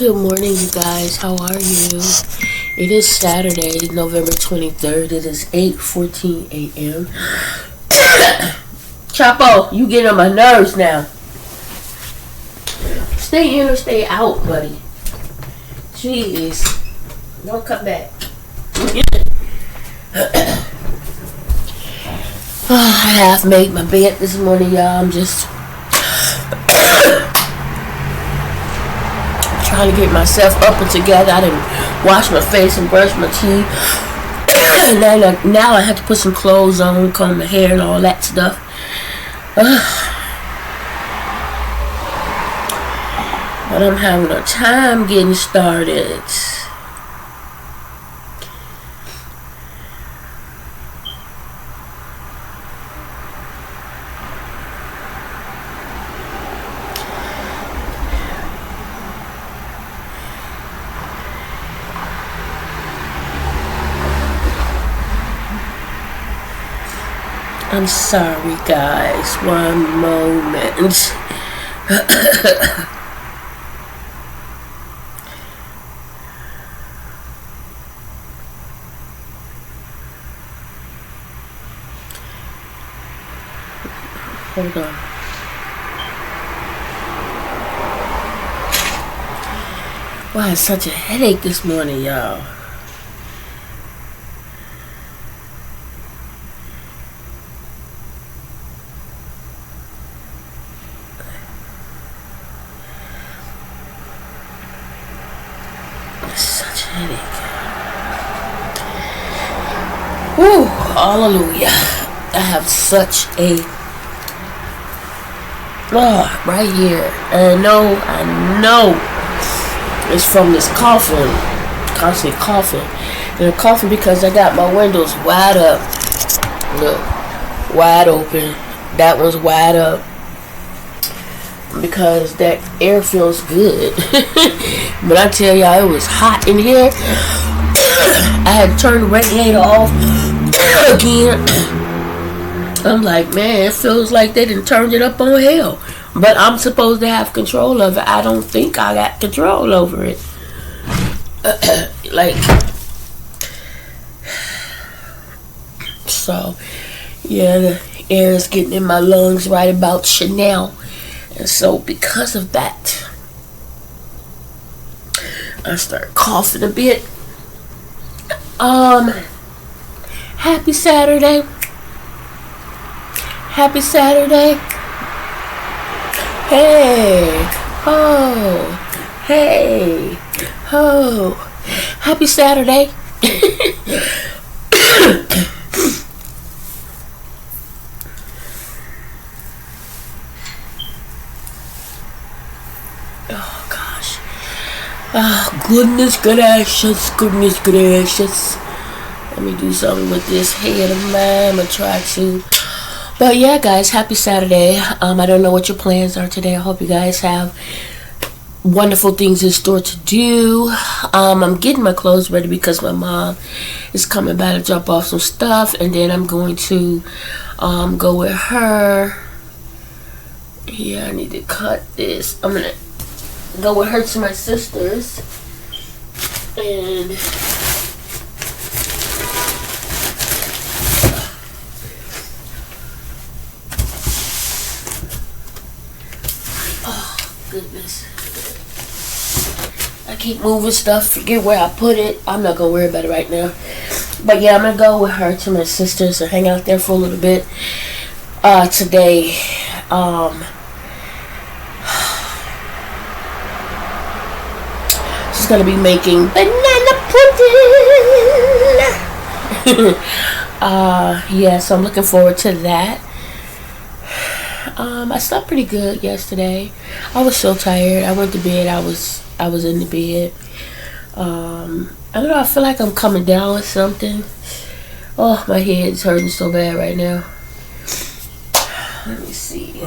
Good morning, you guys. How are you? It is Saturday, November 23rd. It is 8:14 a.m. Chapo, you get on my nerves now. Stay in or stay out, buddy. Jeez. Don't come back. I have made my bed this morning, y'all. I'm just trying to get myself up and together. I didn't wash my face and brush my teeth. And now I have to put some clothes on, comb my hair and all that stuff. But I'm having a time getting started. I'm sorry, guys. One moment. Hold on. Why it's such a headache this morning, y'all? Such a headache. Whew, hallelujah. I have such a right here. And I know it's from this coughing. Constantly coughing. And I'm coughing because I got my windows wide up. Look, wide open. That one's wide up. Because that air feels good. But I tell y'all, it was hot in here. I had to turn the radiator off again. I'm like, man, it feels like they done turned it up on hell. But I'm supposed to have control of it. I don't think I got control over it. So, yeah, the air is getting in my lungs right about Chanel. And so, because of that, I start coughing a bit. Happy Saturday. Happy Saturday. Hey. Oh. Hey. Oh. Happy Saturday. Oh, gosh. Oh, goodness gracious. Goodness gracious. Let me do something with this head of mine. I'm going to try to. But yeah, guys, happy Saturday. I don't know what your plans are today. I hope you guys have wonderful things in store to do. I'm getting my clothes ready because my mom is coming by to drop off some stuff. And then I'm going to go with her. Yeah, I need to cut this. I'm going to go with her to my sister's. And goodness. I keep moving stuff, forget where I put it. I'm not gonna worry about it right now. But yeah, I'm gonna go with her to my sister's and hang out there for a little bit today. She's gonna be making banana pudding. Yeah, so I'm looking forward to that. I slept pretty good yesterday. I was so tired. I went to bed. I was in the bed. I don't know. I feel like I'm coming down with something. Oh, my head's hurting so bad right now. Let me see.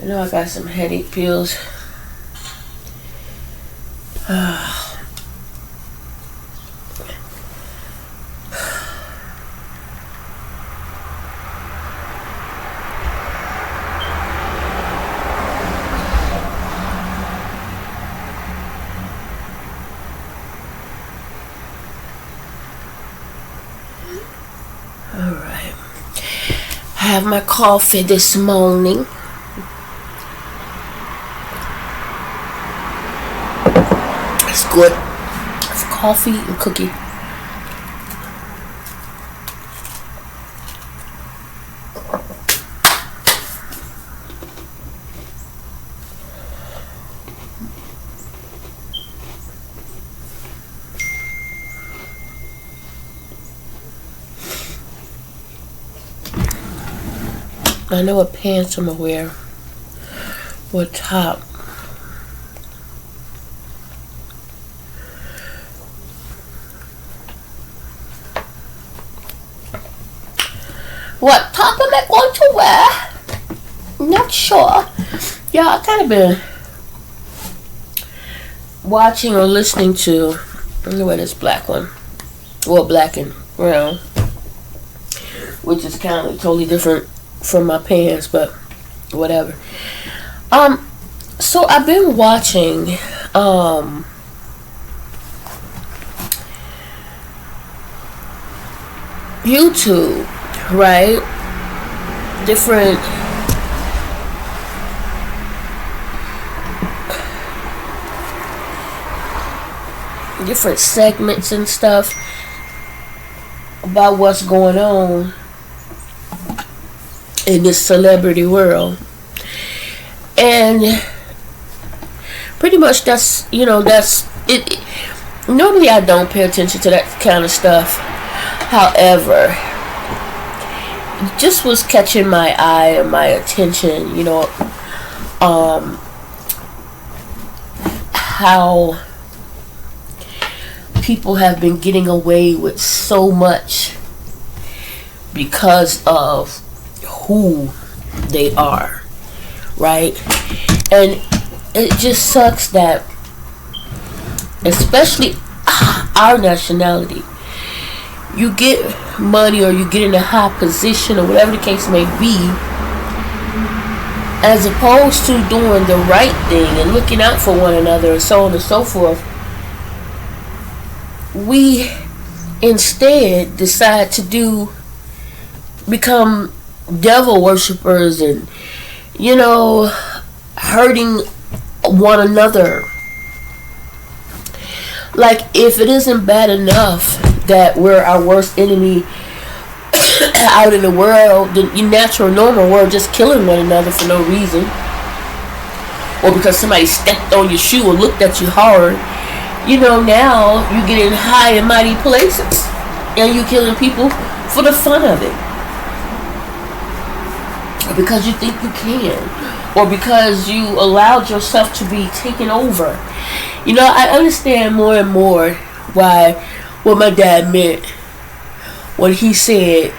I know I got some headache pills. have my coffee this morning. It's good. It's coffee and cookie. I know what pants I'm gonna wear. What top. What top am I going to wear? Not sure. Yeah, I kind of been watching or listening to. Let me wear this black one. Well, black and brown. Which is kind of totally different from my pants, but whatever. So I've been watching YouTube, right? Different segments and stuff about what's going on in this celebrity world. And pretty much that's it. Normally I don't pay attention to that kind of stuff. However, it just was catching my eye and my attention, how people have been getting away with so much because of who they are, right? And it just sucks that, especially our nationality, you get money or you get in a high position or whatever the case may be, as opposed to doing the right thing and looking out for one another and so on and so forth. We instead decide to become devil worshippers and, hurting one another. Like, if it isn't bad enough that we're our worst enemy out in the world, the natural, normal world, just killing one another for no reason, or because somebody stepped on your shoe or looked at you hard, now you get in high and mighty places and you killing people for the fun of it, or because you think you can, or because you allowed yourself to be taken over. I understand more and more what my dad meant when he said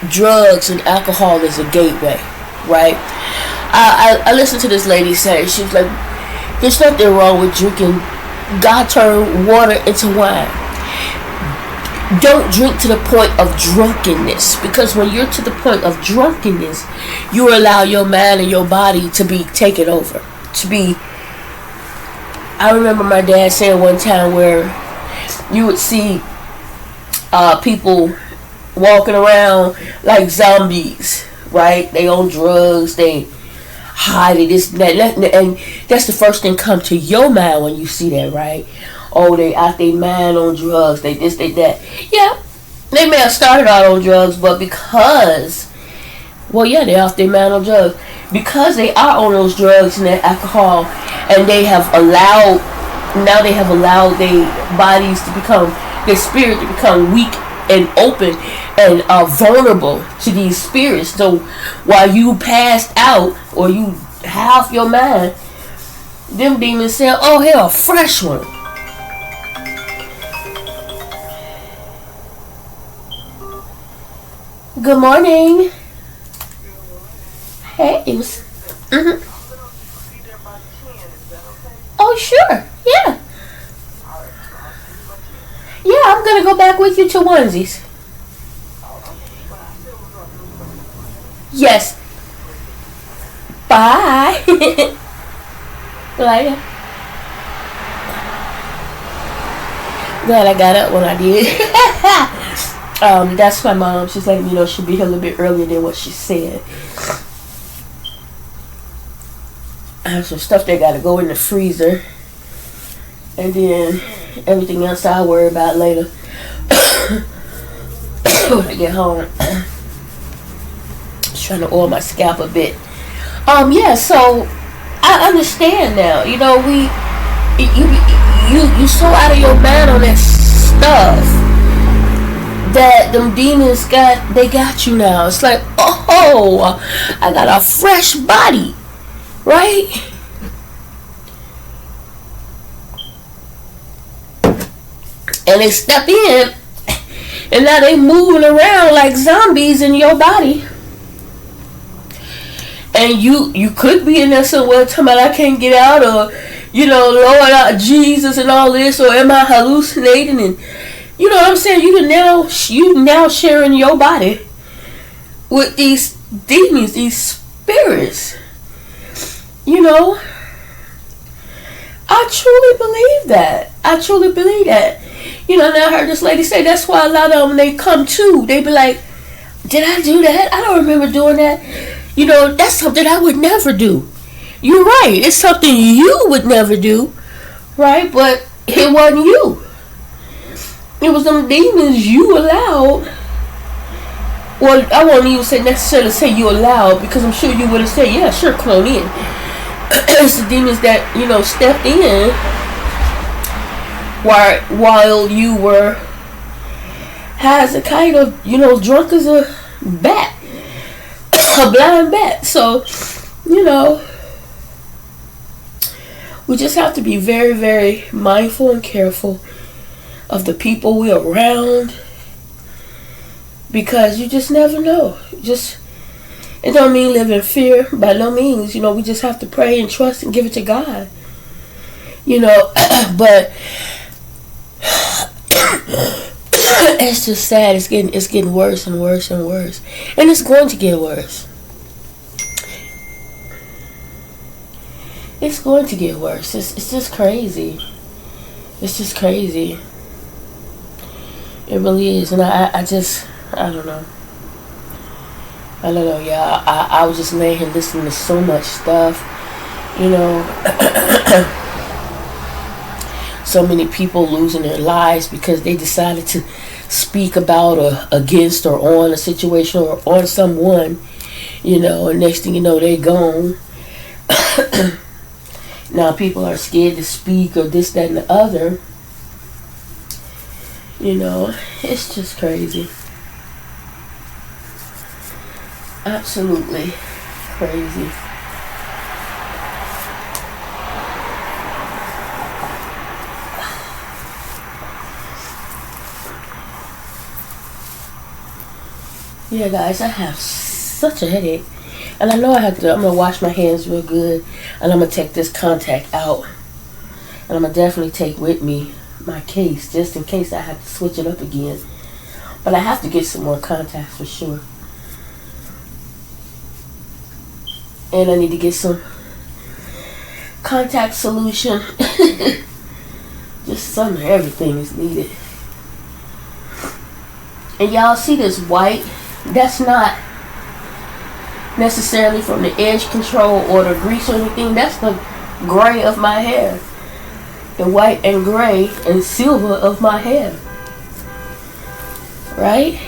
drugs and alcohol is a gateway, right? I listened to this lady say, she was like, there's nothing wrong with drinking. God turned water into wine. Don't drink to the point of drunkenness, because when you're to the point of drunkenness, you allow your mind and your body to be taken over. I remember my dad saying one time where you would see people walking around like zombies, right? They on drugs, they high, they this and that, and that's the first thing come to your mind when you see that, right? Oh, they out their mind on drugs, they this, they that. Yeah, they may have started out on drugs, but because, they off their mind on drugs. Because they are on those drugs and that alcohol, and they have allowed their bodies to become, their spirit to become weak and open and vulnerable to these spirits. So while you passed out or you half your mind, them demons say, oh, here, a fresh one. Good morning. Hey, it was. Oh, sure. Yeah. Yeah, I'm gonna go back with you to onesies. Yes. Bye. Later. Glad I got up when I did. That's my mom. She's letting me know she'll be here a little bit earlier than what she said. I have some stuff that gotta go in the freezer, and then everything else I'll worry about later when I get home. Just trying to oil my scalp a bit. Yeah. So I understand now. You know, you so out of your mind on that stuff that them demons got you now. It's like, oh, I got a fresh body, right? And they step in, and now they moving around like zombies in your body. And you could be in there somewhere talking about I can't get out, or Lord Jesus and all this, or am I hallucinating? And you know what I'm saying? You now sharing your body with these demons, these spirits. I truly believe that. And I heard this lady say that's why a lot of them, they come to, they be like, did I do that? I don't remember doing that. That's something I would never do. You're right. It's something you would never do, right? But it wasn't you. It was them demons you allowed. Well, I won't even necessarily say you allowed, because I'm sure you would have said, yeah, sure, clone in. It's the demons that, stepped in while you were high as a kite, or, drunk as a bat. A blind bat. So, we just have to be very, very mindful and careful of the people we're around, because you just never know. It don't mean live in fear, by no means. We just have to pray and trust and give it to God. But it's just sad. It's getting worse and worse and worse, and it's going to get worse. It's going to get worse. It's just crazy. It's just crazy. It really is, and I don't know. I don't know, yeah. I was just laying here listening to so much stuff, So many people losing their lives because they decided to speak about or against or on a situation or on someone, and next thing you know, they gone. Now people are scared to speak or this, that, and the other. It's just crazy. Absolutely crazy. Yeah, guys, I have such a headache. And I know I'm going to wash my hands real good. And I'm going to take this contact out. And I'm going to definitely take with me my case, just in case I have to switch it up again. But I have to get some more contacts for sure. And I need to get some contact solution. Just some of everything is needed. And y'all see this white? That's not necessarily from the edge control or the grease or anything. That's the gray of my hair. The white and gray and silver of my hair. Right?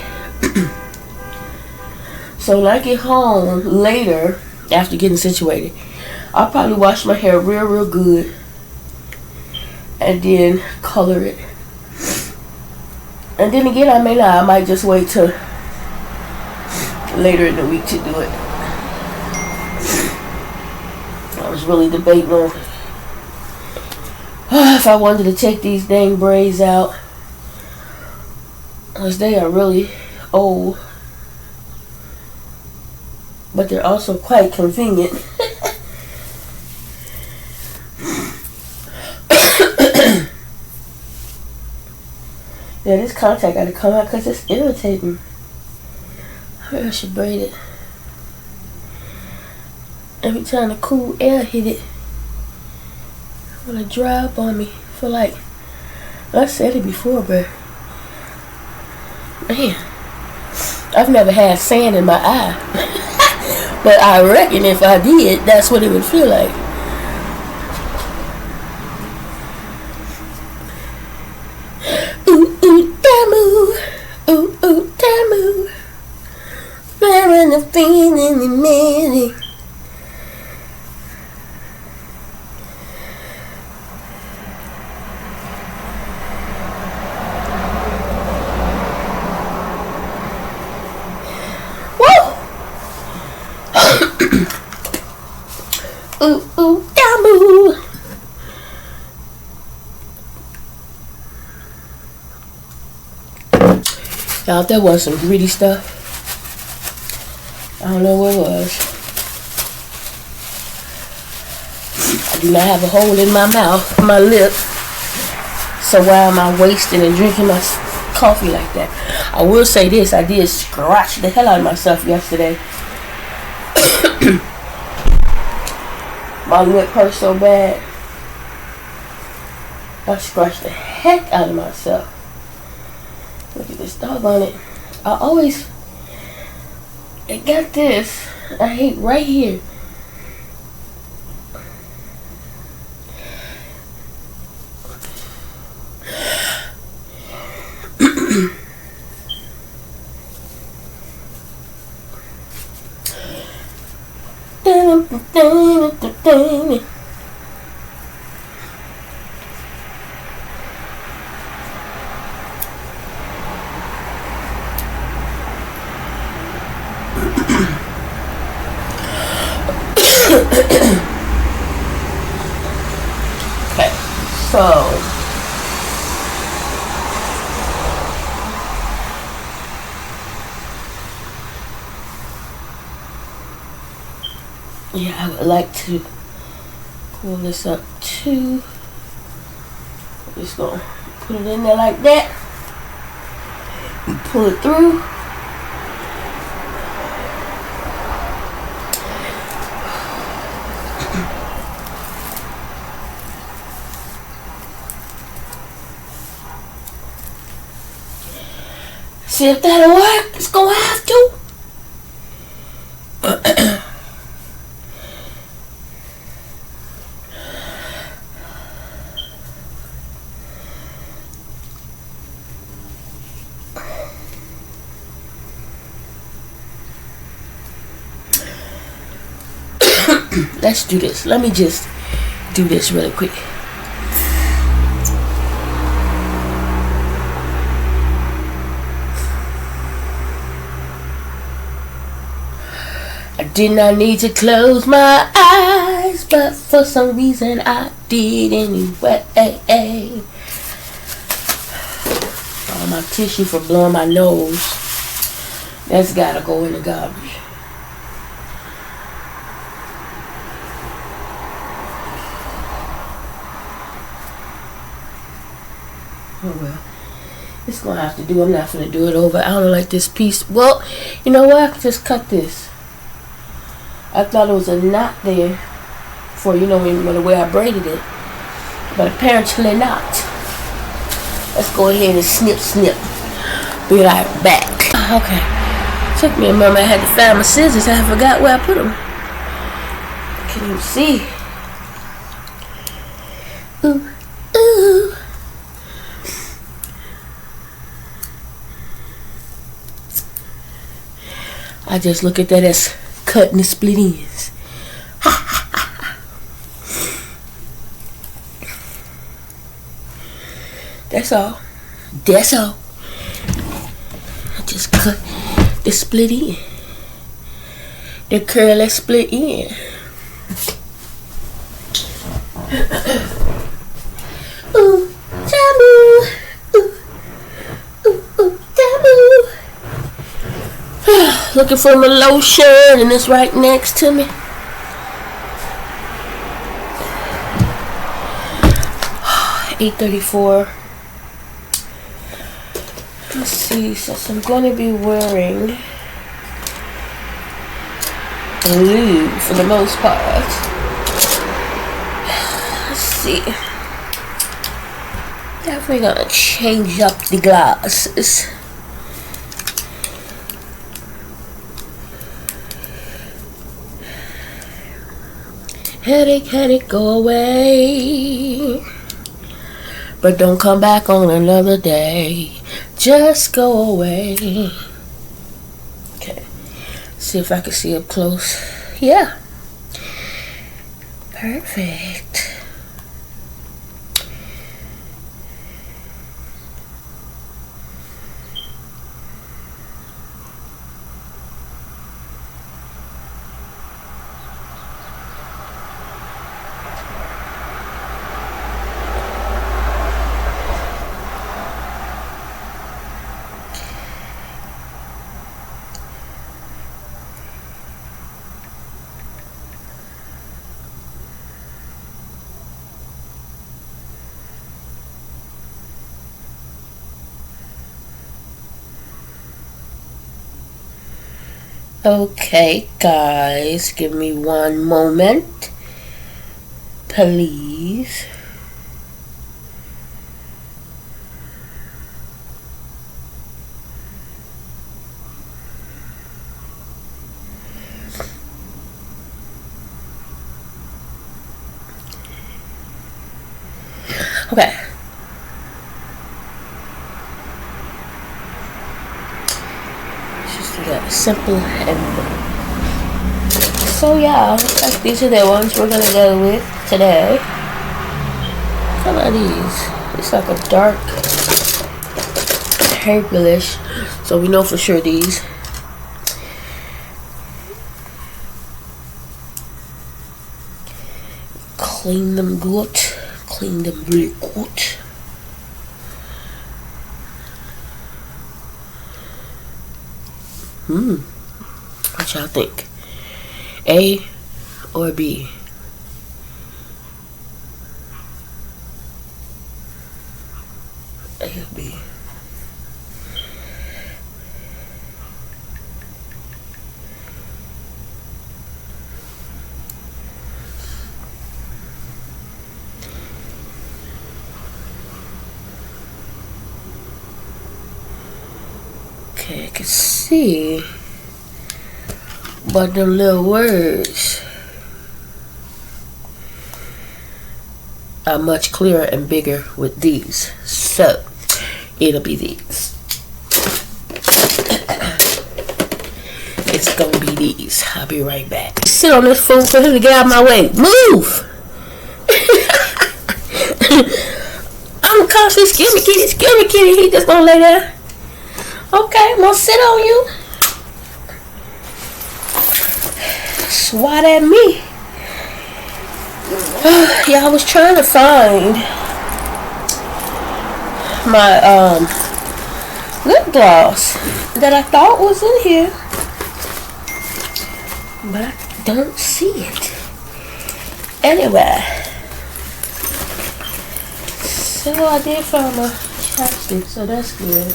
So when I get home later, after getting situated, I'll probably wash my hair real good and then color it. And then again, I might just wait till later in the week to do it. I was really debating on if I wanted to take these dang braids out, because they are really old, but they're also quite convenient. Yeah, this contact got to come out because it's irritating. Maybe I should braid it. Every time the cool air hit it, it's gonna dry up on me. I feel like, I said it before, but Man, I've never had sand in my eye. But I reckon if I did, that's what it would feel like. Ooh, ooh, Tamu. Ooh, ooh, Tamu. Wearing the feeling in me. Ooh, ooh, Tamu. Y'all, that was some gritty stuff. I don't know what it was. I do not have a hole in my mouth, my lip. So why am I wasting and drinking my coffee like that? I will say this, I did scratch the hell out of myself yesterday. My lip hurt so bad. I scratched the heck out of myself. Look at this dog on it. I got this. I hate right here. Okay, so yeah, I would like to pull this up too. Just gonna put it in there like that. And pull it through. See if that'll work. It's gonna have to. Let's do this. Let me just do this really quick. I did not need to close my eyes, but for some reason I did anyway. All my tissue for blowing my nose. That's gotta go in the garbage. Oh well. It's gonna have to do. I'm not gonna do it over. I don't like this piece. Well, you know what? I can just cut this. I thought it was a knot there for, you know, when the way I braided it. But apparently not. Let's go ahead and snip. Be right back. Okay. Took me a moment. I had to find my scissors. I forgot where I put them. Can you see? Ooh. Ooh. I just look at that as cutting the split ends. That's all. That's all. I just cut the split end. The curly split end. Ooh, Tamu. Ooh, Tamu. Looking for my lotion, and it's right next to me. $8.34. Let's see. So I'm going to be wearing blue for the most part. Let's see. Definitely gonna change up the glasses. Headache, headache, go away. But don't come back on another day. Just go away. Okay. See if I can see up close. Yeah. Perfect. Okay, guys, give me one moment, please. Okay. Just do that simple and so yeah, like these are the ones we're gonna go with today. What are these? It's like a dark purplish, so we know for sure these. Clean them good. Clean them really good. What y'all think? A or B? A or B? Okay, I can see, but the little words are much clearer and bigger with these, so it'll be these. It's gonna be these. I'll be right back. Sit on this phone for him to get out of my way. Move! I'm constantly scared me kitty. He just gonna lay there. Okay, I'm gonna sit on you. Swat at me. Yeah, I was trying to find my lip gloss that I thought was in here, but I don't see it. Anyway, so I did find my chapstick, so that's good.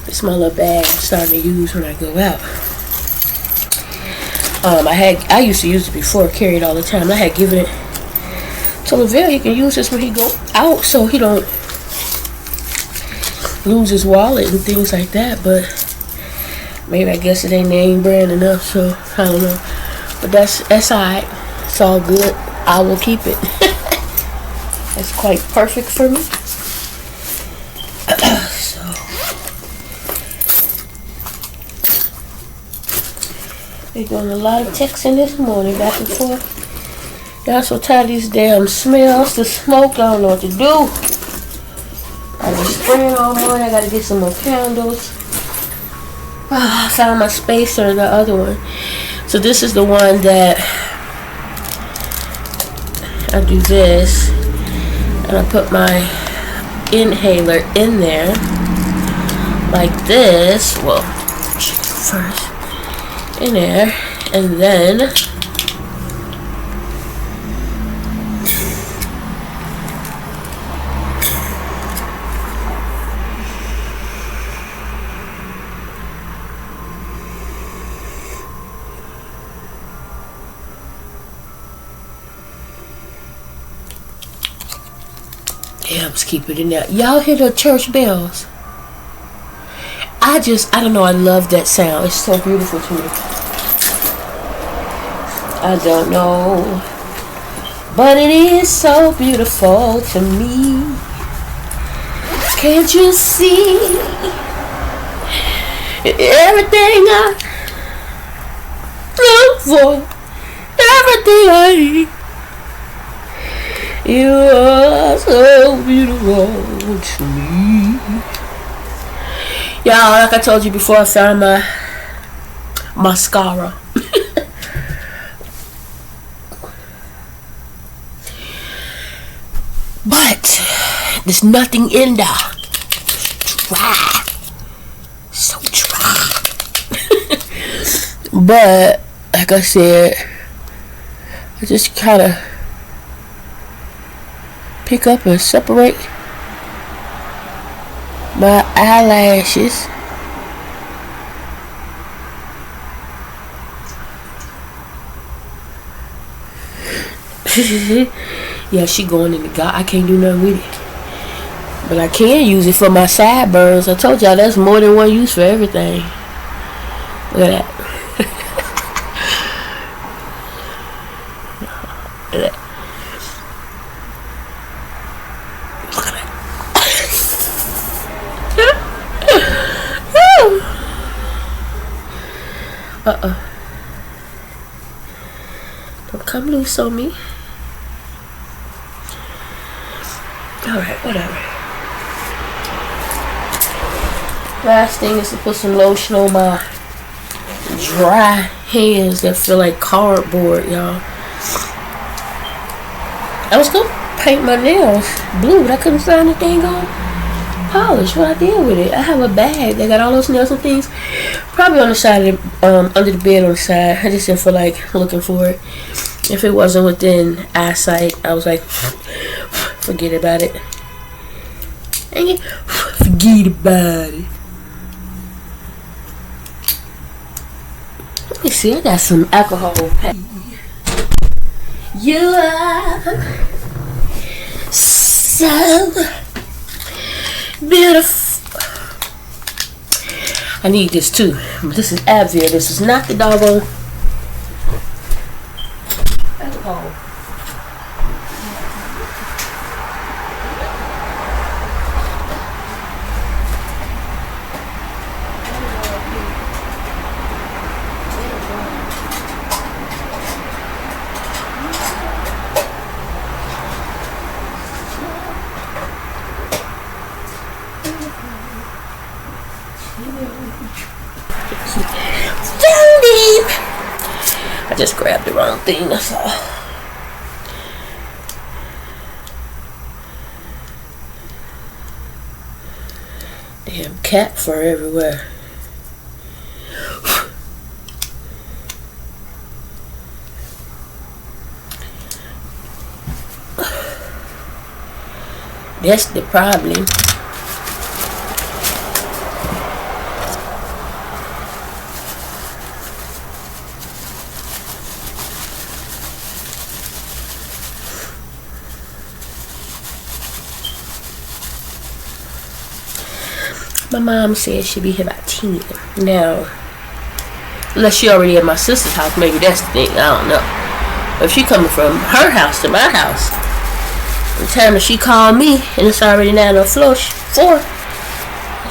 It's my little bag I'm starting to use when I go out. I used to use it before, carry it all the time. I had given it to Lavelle. He can use this when he go out, so he don't lose his wallet and things like that. But maybe I guess it ain't name brand enough, so I don't know. But that's alright. It's all good. I will keep it. That's quite perfect for me. So we're doing a lot of texting this morning, back and forth. Y'all so tired of these damn smells, the smoke. I don't know what to do. I've been spraying all morning. I gotta get some more candles. I found my spacer, the other one. So this is the one that I do this, and I put my inhaler in there like this. Well, first in there, and then yeah, I'm just keep it in there. Y'all hear the church bells? I don't know, I love that sound. It's so beautiful to me. I don't know, but it is so beautiful to me. Can't you see everything I look for, everything I need? You are so beautiful to me. Y'all, like I told you before, I found my mascara. But there's nothing in there. Dry. So dry. But like I said, I just kind of pick up and separate my eyelashes. Yeah, she going in the gut. I can't do nothing with it. But I can use it for my sideburns. I told y'all that's more than one use for everything. Look at that. Look at that. Look at that. Don't come loose on me. Alright, whatever. Last thing is to put some lotion on my dry hands that feel like cardboard, y'all. I was gonna paint my nails blue, but I couldn't find anything on polish. What I did with it? I have a bag that got all those nails and things. Probably on the side of the, under the bed on the side. I just didn't feel like looking for it. If it wasn't within eyesight, I was like, forget about it. Forget about it. Let me see, I got some alcohol. You are so beautiful. I need this too. This is Advil. This is not the doggone alcohol. I just grabbed the wrong thing, that's all. Damn cat fur everywhere. That's the problem. My mom said she'd be here by 10. Now, unless she already at my sister's house, maybe that's the thing. I don't know. But if she coming from her house to my house, the time that she called me, and it's already 9:04,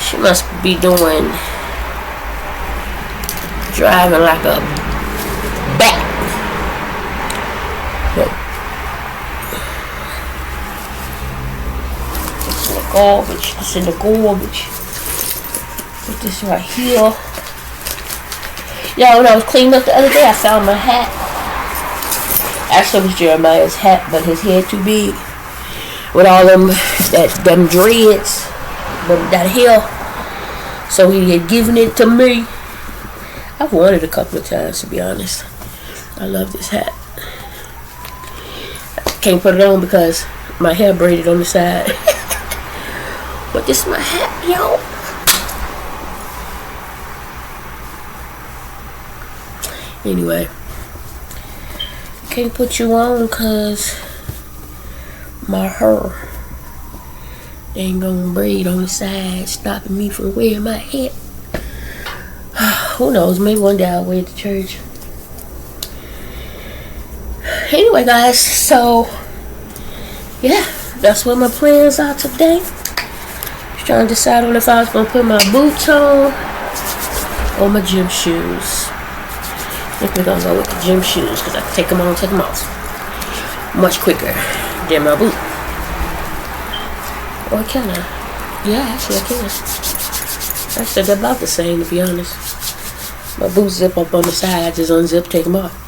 she must be doing driving like a bat. It's in the garbage. It's in the garbage. Put this right here. Yeah, when I was cleaning up the other day, I found my hat. Actually, it was Jeremiah's hat, but his head too big. With all them dreads, but that hair. So he had given it to me. I've worn it a couple of times, to be honest. I love this hat. I can't put it on because my hair braided on the side. But this is my hat, yo. Anyway, can't put you on because my hair ain't gonna braid on the side, stopping me from wearing my hat. Who knows? Maybe one day I'll wear it to church. Anyway, guys, so yeah, that's what my plans are today. Just trying to decide on if I was gonna put my boots on or my gym shoes. I think we're gonna go with the gym shoes because I can take them on and take them off much quicker than my boot. Or can I? Yeah, actually I can. Actually, they're about the same, to be honest. My boots zip up on the side. I just unzip, take them off.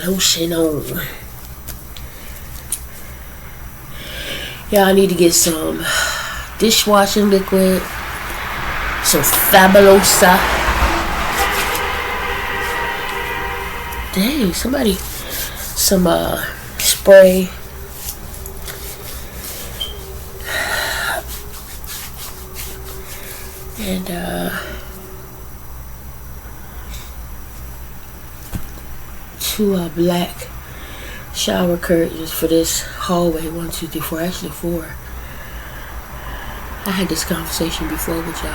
Lotion on. Yeah, I need to get some dishwashing liquid, some Fabulosa. Dang, somebody, some spray. And two black shower curtains for this hallway. 1, 2, 3, 4. Actually 4. I had this conversation before with y'all.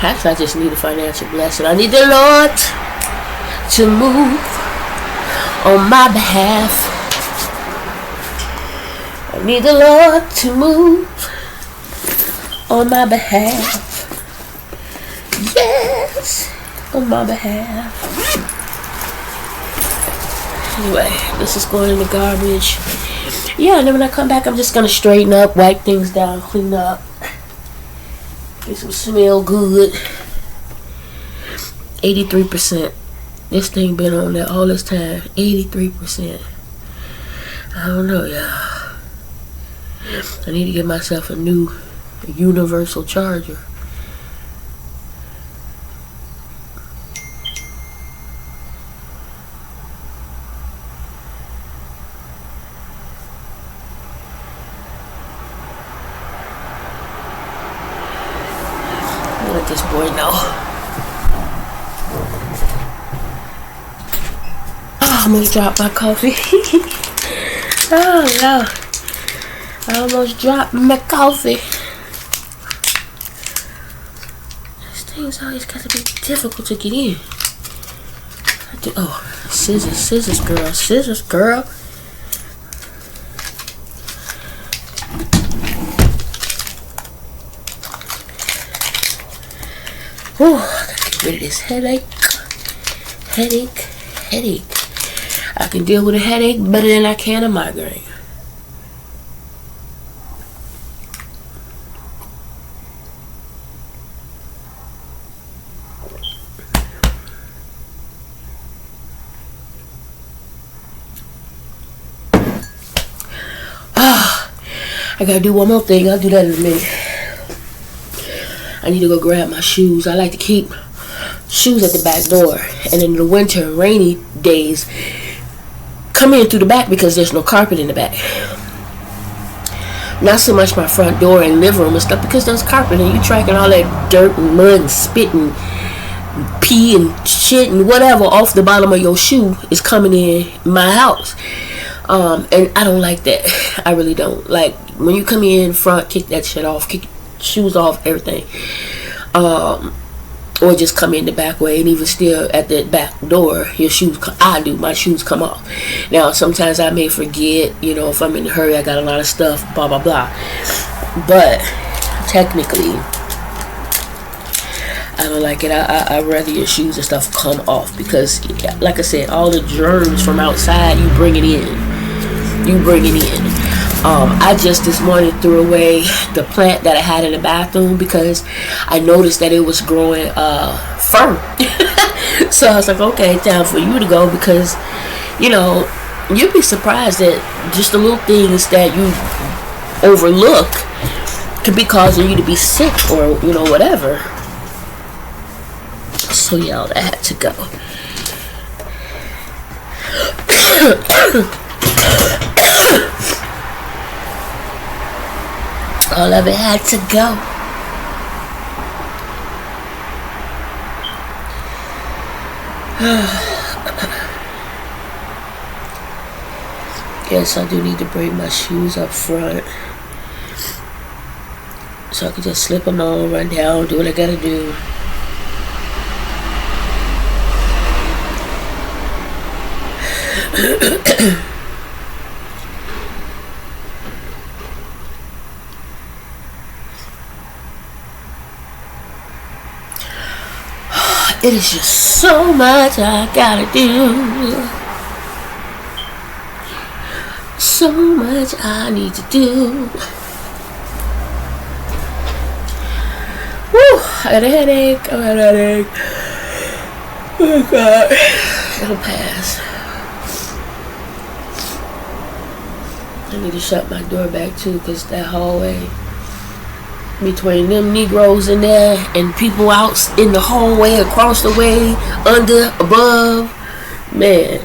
Actually, I just need a financial blessing. I need the Lord to move on my behalf. I need the Lord to move on my behalf. Yes, on my behalf. Anyway, this is going in the garbage. Yeah, and then when I come back, I'm just gonna straighten up, wipe things down, clean up, get some smell good. 83%. This thing been on there all this time. 83%. I don't know, y'all. I need to get myself a new universal charger. Let this boy know. Oh, I almost dropped my coffee. Oh no. I almost dropped my coffee. This thing's always got to be difficult to get in. Oh, scissors, girl. Whew, I gotta get rid of this headache. I can deal with a headache better than I can a migraine. I gotta do one more thing. I'll do that in a minute. I need to go grab my shoes. I like to keep shoes at the back door. And in the winter, rainy days, come in through the back because there's no carpet in the back. Not so much my front door and living room and stuff because there's carpet and you tracking all that dirt and mud and spit and pee and shit and whatever off the bottom of your shoe is coming in my house. And I don't like that. I really don't. Like, when you come in front, kick that shit off, kick shoes off, everything. Or just come in the back way, and even still at the back door, your shoes, my shoes come off. Now, sometimes I may forget, if I'm in a hurry, I got a lot of stuff, blah, blah, blah. But, technically, I don't like it. I'd rather your shoes and stuff come off because, like I said, all the germs from outside, you bring it in. I just this morning threw away the plant that I had in the bathroom because I noticed that it was growing fur. So I was like, okay, time for you to go because, you'd be surprised that just the little things that you overlook could be causing you to be sick or, whatever. So, yeah, that had to go. All of it had to go. Yes, I do need to bring my shoes up front. so I can just slip them on, run down, do what I gotta do. It is just so much I gotta do. So much I need to do. Woo! I got a headache. Oh God. It'll pass. I need to shut my door back too, because that hallway between them Negroes in there and people out in the hallway, across the way, under, above, man.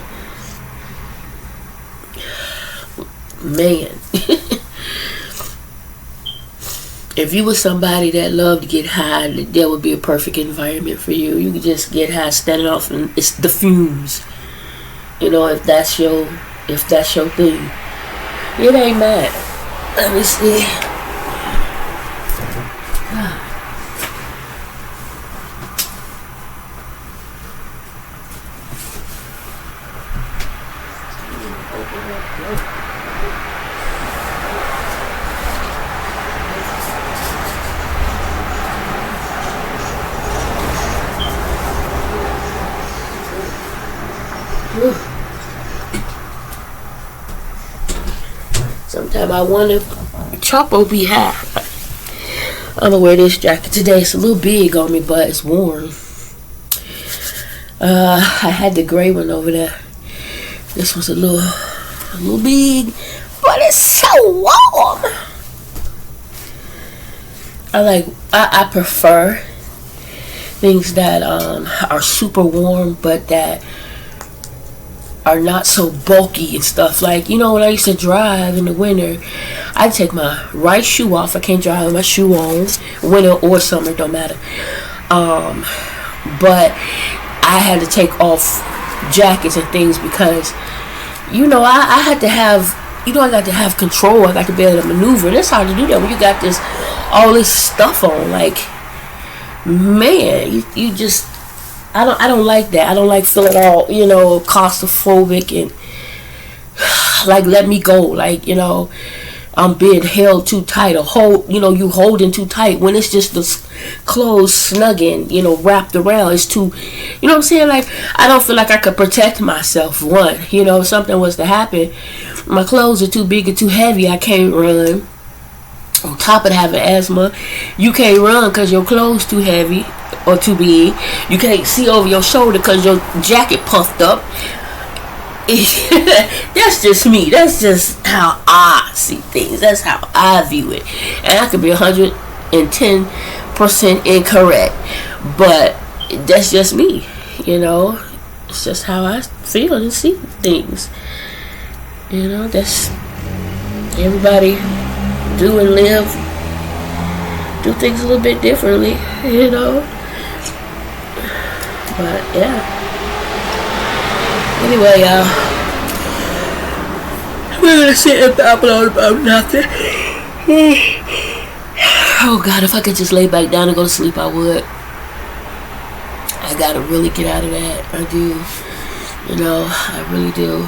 If you were somebody that loved to get high, that would be a perfect environment for you. You could just get high standing off and it's the fumes. You know, if that's your thing. It ain't mad. Let me see. Sometimes I wonder if Chapo be high. I'm gonna wear this jacket today. It's a little big on me, but it's warm. I had the gray one over there. This was a little big, but it's so warm. I prefer things that are super warm, but that are not so bulky and stuff. Like, you know, when I used to drive in the winter, I'd take my right shoe off. I can't drive with my shoe on, winter or summer, don't matter. But I had to take off jackets and things because, you know, I had to have, you know, I got to have control. I got to be able to maneuver. And it's hard to do that when you got all this stuff on. Like, man, you just, I don't like that. I don't like feeling all, you know, claustrophobic and like, let me go. Like, you know, I'm being held too tight or you holding too tight when it's just the clothes snugging, you know, wrapped around. It's too, you know what I'm saying? Like, I don't feel like I could protect myself. One, you know, if something was to happen, my clothes are too big or too heavy. I can't run. On top of having asthma, you can't run because your clothes too heavy or too big. You can't see over your shoulder because your jacket puffed up. That's just me. That's just how I see things. That's how I view it. And I could be 110% incorrect, but that's just me. You know, it's just how I feel and see things. You know, that's everybody. Do and live, do things a little bit differently, you know. But yeah. Anyway, y'all, we're gonna sit and babble about nothing. Oh God, if I could just lay back down and go to sleep, I would. I gotta really get out of that. I do. You know, I really do.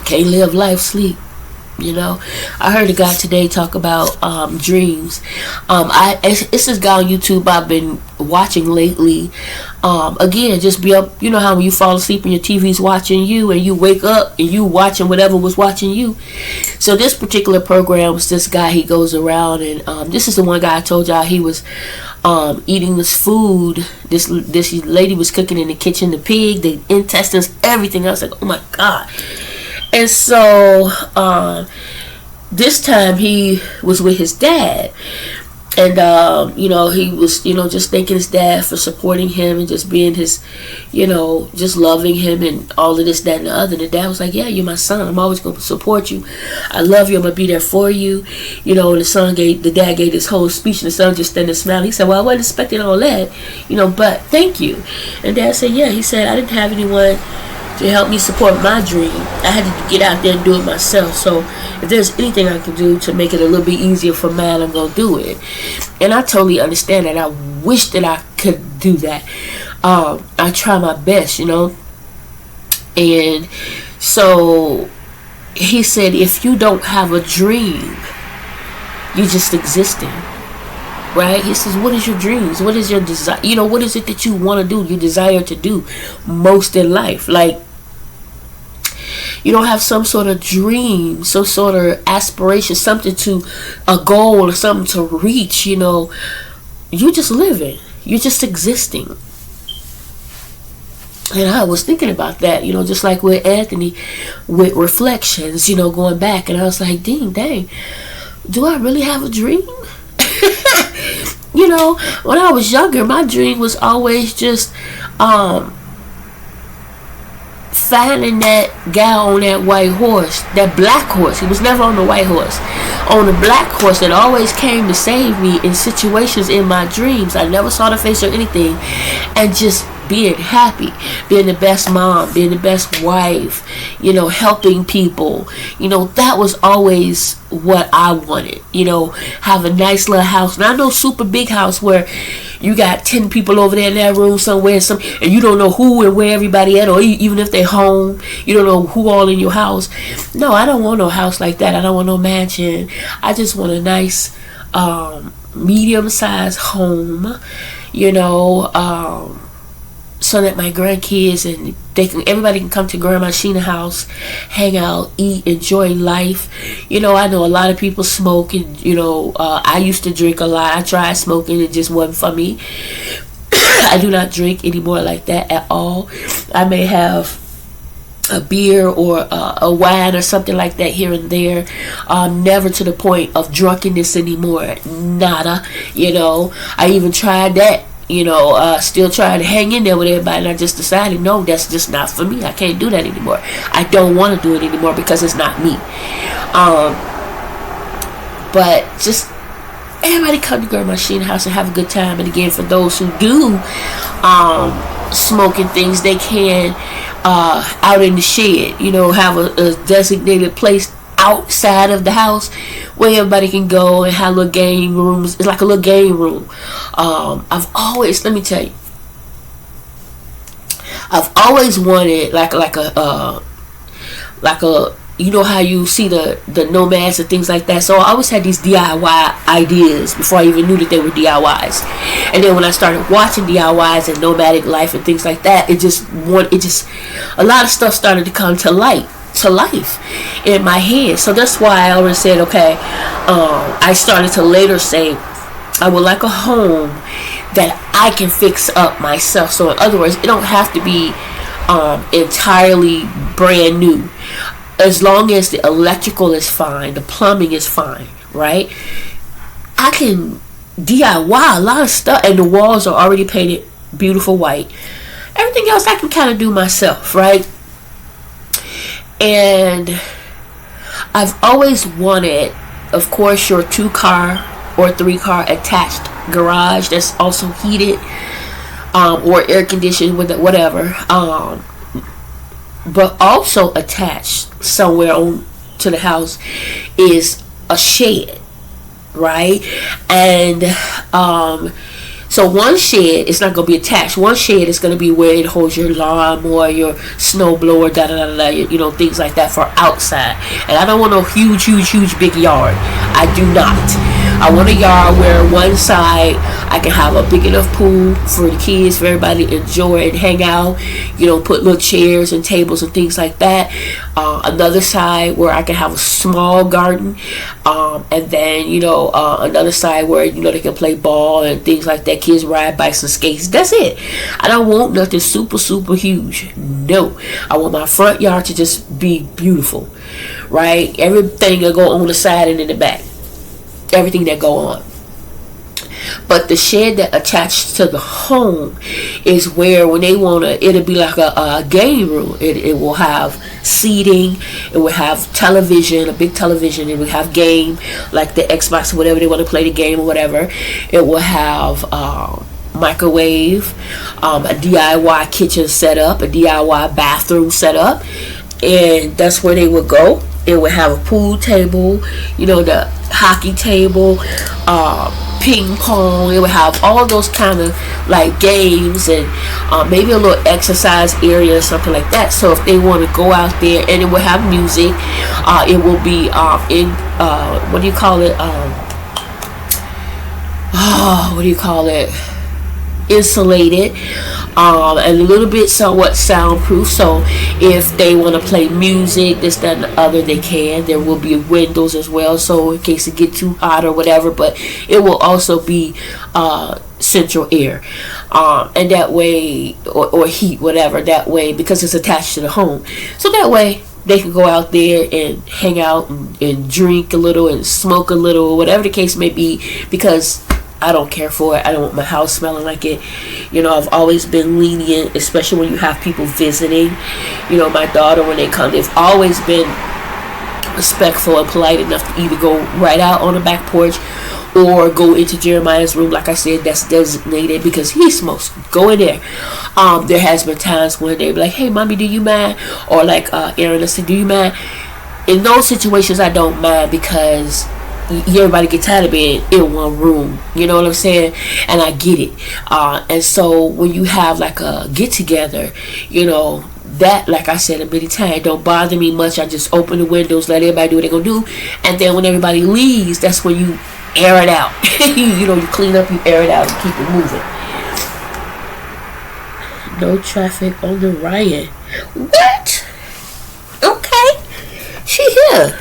Can't live life sleep, you know. I heard a guy today talk about dreams. It's this guy on YouTube I've been watching lately. Again, just be up. You know how when you fall asleep and your TV's watching you, and you wake up and you watching whatever was watching you. So this particular program was this guy. He goes around and this is the one guy I told y'all he was eating this food. This lady was cooking in the kitchen. The pig, the intestines, everything. I was like, oh my God. And so this time he was with his dad, and you know, he was, you know, just thanking his dad for supporting him and just being his, you know, just loving him and all of this, that, and the other. And the dad was like, yeah, you're my son. I'm always going to support you. I love you. I'm going to be there for you. You know, and the dad gave this whole speech, and the son just standing smiling. He said, well, I wasn't expecting all that, you know, but thank you. And dad said, yeah. He said, I didn't have anyone to help me support my dream. I had to get out there and do it myself. So if there's anything I can do to make it a little bit easier for man, I'm gonna do it. And I totally understand that. I wish that I could do that. I try my best, you know. And so he said, if you don't have a dream, you're just existing. Right? He says, what is your dreams? What is your desire? You know, what is it that you want to do? You desire to do most in life? Like, you don't have some sort of dream, some sort of aspiration, something to, a goal or something to reach, you know. You're just living. You're just existing. And I was thinking about that, you know, just like with Anthony, with reflections, you know, going back. And I was like, dang, do I really have a dream? You know, when I was younger, my dream was always just finding that guy on that white horse, that black horse. He was never on the white horse. On the black horse that always came to save me in situations in my dreams. I never saw the face or anything. And just being happy, being the best mom, being the best wife, you know, helping people. You know, that was always what I wanted. You know, have a nice little house. Not no super big house where you got 10 people over there in that room somewhere, and you don't know who and where everybody at, or even if they're home, you don't know who all in your house. No, I don't want no house like that. I don't want no mansion. I just want a nice medium-sized home, you know, so that my grandkids and everybody can come to Grandma Sheena house, hang out, eat, enjoy life. You know, I know a lot of people smoke, and you know, I used to drink a lot. I tried smoking, it just wasn't for me. I do not drink anymore like that at all. I may have a beer or a wine or something like that here and there. Never to the point of drunkenness anymore. Nada. You know, I even tried that. You know, still trying to hang in there with everybody, and I just decided, no, that's just not for me. I can't do that anymore. I don't want to do it anymore because it's not me. But just everybody come to Grandma Sheena house and have a good time. And again, for those who do smoking things, they can out in the shed, you know, have a designated place outside of the house where everybody can go and have little game rooms. It's like a little game room. I've always, let me tell you, I've always wanted like a you know how you see the nomads and things like that. So I always had these DIY ideas before I even knew that they were DIYs. And then when I started watching DIYs and nomadic life and things like that, it just a lot of stuff started to come to life in my head. So that's why I always said, okay, I started to later say I would like a home that I can fix up myself. So in other words, it don't have to be entirely brand new. As long as the electrical is fine, the plumbing is fine, right? I can DIY a lot of stuff, and the walls are already painted beautiful white. Everything else I can kind of do myself, right? And I've always wanted, of course, your 2-car or 3-car attached garage that's also heated or air conditioned, with whatever. But also attached somewhere on to the house is a shed, right? And so one shed is not going to be attached. One shed is going to be where it holds your lawnmower, your snow blower, you know, things like that for outside. And I don't want no huge big yard. I do not. I want a yard where one side I can have a big enough pool for the kids, for everybody to enjoy and hang out, you know, put little chairs and tables and things like that. Another side where I can have a small garden, and then, you know, another side where, you know, they can play ball and things like that. Kids ride bikes and skates. That's it. I don't want nothing super huge. No, I want my front yard to just be beautiful, right? Everything that go on the side and in the back, everything that go on. But the shed that attached to the home is where, when they want to, it'll be like a game room. It will have seating. It will have television, a big television. It will have game, like the Xbox or whatever they want to play the game or whatever. It will have microwave, a DIY kitchen setup, a DIY bathroom setup, and that's where they would go. It would have a pool table, you know, the hockey table, ping pong. It would have all those kind of like games, and maybe a little exercise area or something like that. So if they want to go out there, and it will have music, it will be in what do you call it? What do you call it? Insulated, and a little bit somewhat soundproof. So if they want to play music, this, that, and the other, they can. There will be windows as well, so in case it get too hot or whatever. But it will also be central air, and that way, or heat, whatever. That way, because it's attached to the home, so that way they can go out there and hang out and drink a little and smoke a little, whatever the case may be. Because I don't care for it. I don't want my house smelling like it. You know, I've always been lenient, especially when you have people visiting. You know, my daughter, when they come, they've always been respectful and polite enough to either go right out on the back porch or go into Jeremiah's room, like I said, that's designated because he smokes. Go in there. There has been times when they be like, "Hey, mommy, do you mind?" Or like Aaron, I said, "Do you mind?" In those situations, I don't mind, because everybody get tired of being in one room, you know what I'm saying? And I get it. And so when you have like a get together, you know, that, like I said a many times, don't bother me much. I just open the windows, let everybody do what they're gonna do, and then when everybody leaves, that's when you air it out. You know, you clean up, you air it out, and keep it moving. No traffic on the Ryan. What? Okay, she here.